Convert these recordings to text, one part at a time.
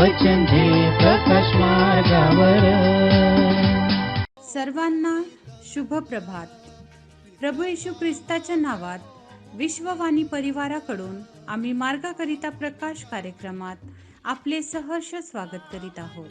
वचन दे प्रकाश मार्गावर. सर्वांना शुभ प्रभात. प्रभू येशू ख्रिस्ताच्या नावात विश्ववाणी परिवाराकडून आम्ही मार्गाकरिता प्रकाश कार्यक्रमात आपले सहर्ष स्वागत करीत आहोत.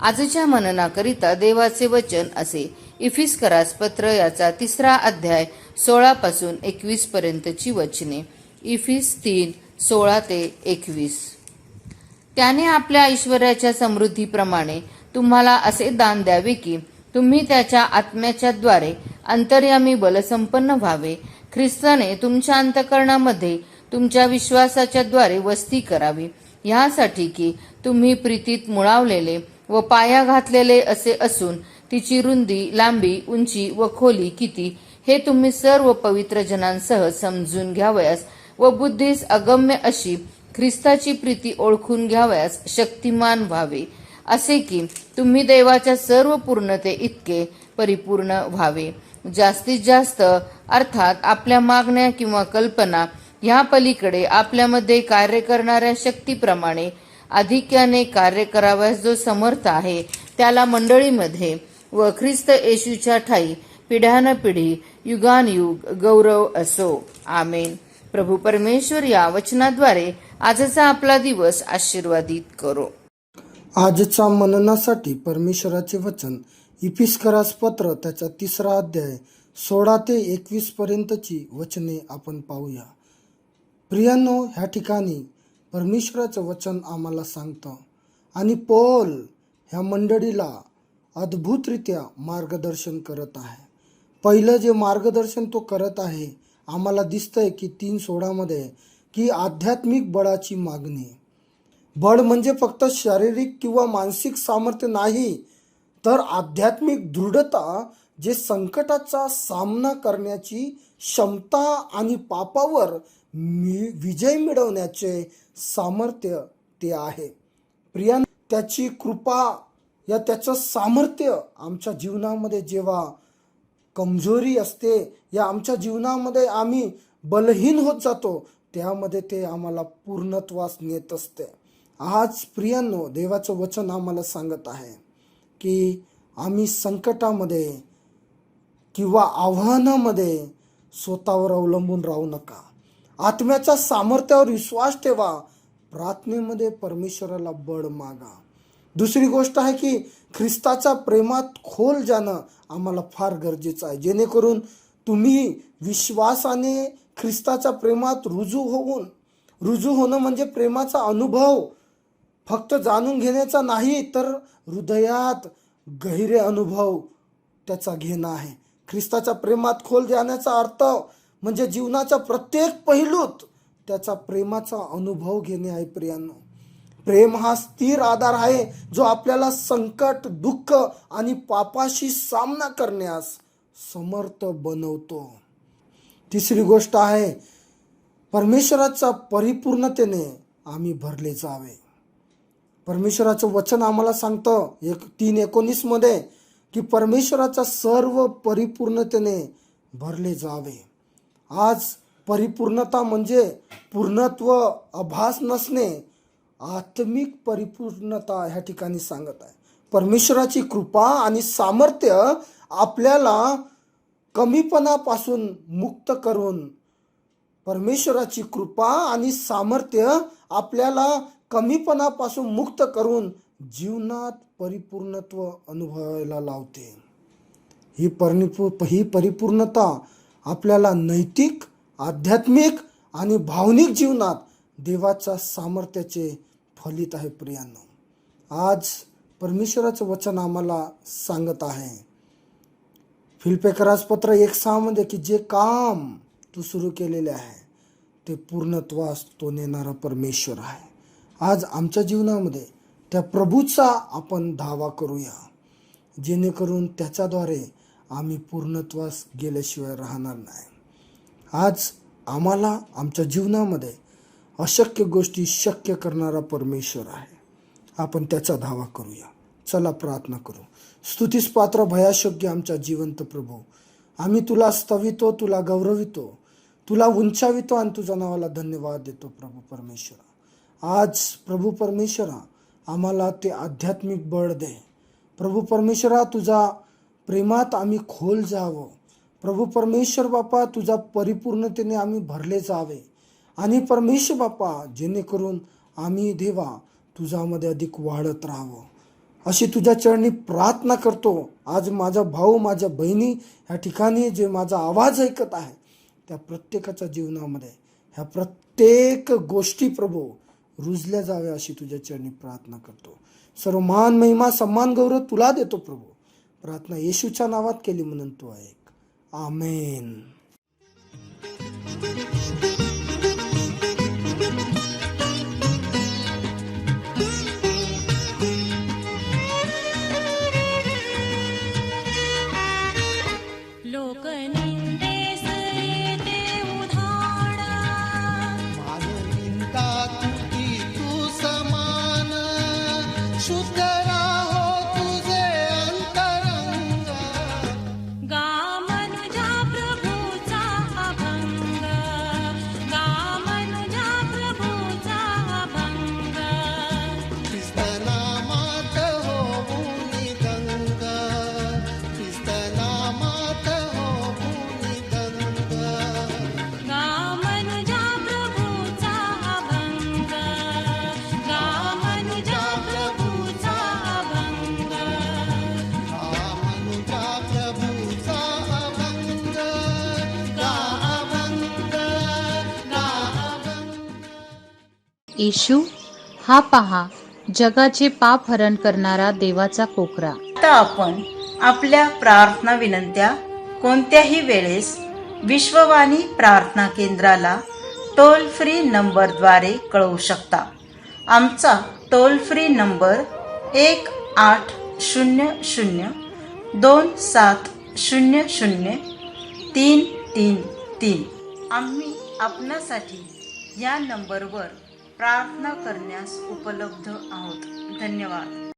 आजच्या मननाकरिता देवाचे वचन असे. इफिस्करास पत्र याचा 3 अध्याय 16 पासून 21 पर्यंतची वचने. इफिस 3 16 ते 21. त्याने आपल्या ऐश्वर्याच्या समृद्धीप्रमाणे तुम्हाला असे दान द्यावे की तुम्ही त्याच्या आत्म्याच्या द्वारे अंतर्यामी बलसंपन्न व्हावे. ख्रिस्ताने तुमच्या अंतःकरणामध्ये तुमच्या विश्वासाच्या द्वारे वस्ती करावी, ह्यासाठी की तुम्ही प्रीतीत मुळावलेले व पाया घातलेले असे असून तिची रुंदी, लांबी, उंची व खोली किती हे तुम्ही सर्व पवित्र जनांसह समजून घ्यावयास व बुद्धीस अगम्य अशी ख्रिस्ताची प्रीती ओळखून घ्यावयास शक्तिमान व्हावे, असे की तुम्ही देवाच्या सर्व पूर्णते इतके परिपूर्ण व्हावे. जास्तीत जास्त अर्थात आपल्या मागण्या किंवा कल्पना ह्या पलीकडे आपल्यामध्ये कार्य करणाऱ्या शक्तीप्रमाणे अधिक्याने कार्य करावयास जो समर्थ आहे, त्याला मंडळीमध्ये व ख्रिस्त येशूच्या ठायी पिढ्यानपिढी युगानयुग गौरव असो. आमेन. प्रभू परमेश्वर या वचनाद्वारे आजचा आपला दिवस आशीर्वादित करो. आजच्या मननासाठी परमेश्वराचे वचन इफिस्करास पत्र त्याचा 3 अध्याय 16 ते 21 पर्यंतची वचने आपण पाहूया. प्रियांनो, ह्या ठिकाणी परमेश्वराचं वचन आम्हाला सांगतं आणि पौल ह्या मंडळीला अद्भुतरित्या मार्गदर्शन करत आहे. पहिलं जे मार्गदर्शन तो करत आहे, आम्हाला दिसतंय की 3:16 मध्ये की आध्यात्मिक बळाची मागणी. बळ म्हणजे फक्त शारीरिक किंवा मानसिक सामर्थ्य नाही, तर आध्यात्मिक दृढता, जे संकटाचा सामना करण्याची क्षमता आणि पापावर विजय मिळवण्याचे सामर्थ्य ते आहे. प्रिया, त्याची कृपा या त्याचं सामर्थ्य आमच्या जीवनामध्ये जेव्हा कमजोरी असते, या आमच्या जीवनामध्ये आम्ही बलहीन होत जातो, त्यामध्ये ते आम्हाला पूर्णत्वास नेत असते. आज प्रियांनो, देवाचं वचन आम्हाला सांगत आहे की आम्ही संकटामध्ये किंवा आव्हानामध्ये स्वतःवर अवलंबून राहू नका. आत्म्याच्या सामर्थ्यावर विश्वास ठेवा. प्रार्थनेमध्ये परमेश्वराला बळ मागा. दुसरी गोष्ट आहे की ख्रिस्ताच्या प्रेमात खोल जाणं आम्हाला फार गरजेचं आहे, जेणेकरून तुम्ही विश्वासाने ख्रिस्ताच्या प्रेमात रुजू होणं म्हणजे प्रेमाचा अनुभव फक्त जाणून घेण्याचा नाही, तर हृदयात गहिरे अनुभव त्याचा घेणं आहे. ख्रिस्ताच्या प्रेमात खोल जाण्याचा अर्थ म्हणजे जीवनाच्या प्रत्येक पैलूत त्याचा प्रेमाचा अनुभव घेणे आहे. प्रियांनो, प्रेम हा स्थिर आधार आहे जो आपल्याला संकट, दुःख आणि पापाशी सामना करण्यास समर्थ बनवतो. तिसरी गोष्ट आहे परमेश्वराच्या परिपूर्णतेने आम्ही भरले जावे. परमेश्वराचं वचन आम्हाला सांगतं 3:19 मध्ये की परमेश्वराच्या सर्व परिपूर्णतेने भरले जावे. आज परिपूर्णता म्हणजे पूर्णत्व, आभास नसणे, आत्मिक परिपूर्णता ह्या ठिकाणी सांगत आहे. परमेश्वराची कृपा आणि सामर्थ्य आपल्याला कमीपणापासून मुक्त करून परमेश्वराची कृपा आणि सामर्थ्य आपल्याला कमीपणापासून मुक्त करून जीवनात परिपूर्णत्व अनुभवायला लावते. ही परिपूर्णता आपल्याला नैतिक, आध्यात्मिक आणि भावनिक जीवनात देवाच्या सामर्थ्याचे फलित आहे. प्रियांनो, आज परमेश्वराचं वचन आम्हाला सांगत आहे फिलिप्पियरास पत्र 1:6 मध्ये की जे काम तू सुरू केलेले आहे ते पूर्णत्वास तो नेणारा परमेश्वर आहे. आज आमच्या जीवनामध्ये त्या प्रभूचा आपण धावा करूया, जेणेकरून त्याच्याद्वारे आम्ही पूर्णत्वास गेल्याशिवाय राहणार नाही. आज आम्हाला आमच्या जीवनामध्ये अशक्य गोष्टी शक्य करणारा परमेश्वर आहे. आपण त्याचा धावा करूया. चला प्रार्थना करू. स्तुतीस पात्र भयाशोग्य आमच्या जिवंत प्रभू, आम्ही तुला स्तवितो, तुला गौरवितो, तुला उंचावितो आणि तुझ्या नावाला धन्यवाद देतो. प्रभू परमेश्वरा, आज प्रभू परमेश्वरा आम्हाला ते आध्यात्मिक बळ दे. प्रभू परमेश्वरा, तुझा प्रेमात आम्ही खोल जावं. प्रभू परमेश्वर बापा, तुझा परिपूर्णतेने आम्ही भरले जावे. आणि परमेश्वर बापा, जेणेकरून आम्ही देवा तुझ्यामध्ये अधिक वाढत राहावं, अशी तुझ्या चरणी प्रार्थना करतो. आज माझा भाऊ, माझ्या बहिणी ह्या ठिकाणी जे माझा आवाज ऐकत आहे त्या प्रत्येकाच्या जीवनामध्ये ह्या प्रत्येक गोष्टी प्रभू रुजल्या जाव्या अशी तुझ्या चरणी प्रार्थना करतो. सर्व मान, महिमा, सन्मान, गौरव तुला देतो प्रभू. प्रार्थना येशूच्या नावात केली म्हणून तू ऐक. आमेन. लोकनिंदेस येते उधाण, माननिंदा तुझी तू समान, शुद्ध राहो तुझे अंतरंग. गा मनुजा प्रभूचा अभंग, गा मनुजा प्रभूचा अभंग. ख्रिस्त नामात होऊनी दंग, ख्रिस्त नामात होऊनी दंग. गा मनुजा प्रभूचा अभंग, गा मनुजा प्रभूचा अभंग. मनुजा प्रभूचा अभंग, गा अभंग, गा अभंग. येशू हा पहा जगाचे पाप हरण करणारा देवाचा कोकरा. आता आपण आपल्या प्रार्थना विनंत्या कोणत्याही वेळेस विश्ववाणी प्रार्थना केंद्राला टोल फ्री नंबरद्वारे कळवू शकता. आमचा टोल फ्री नंबर 1-800-2700-333. आम्ही आपणासाठी या नंबरवर प्रार्थना करण्यास उपलब्ध आहोत. धन्यवाद.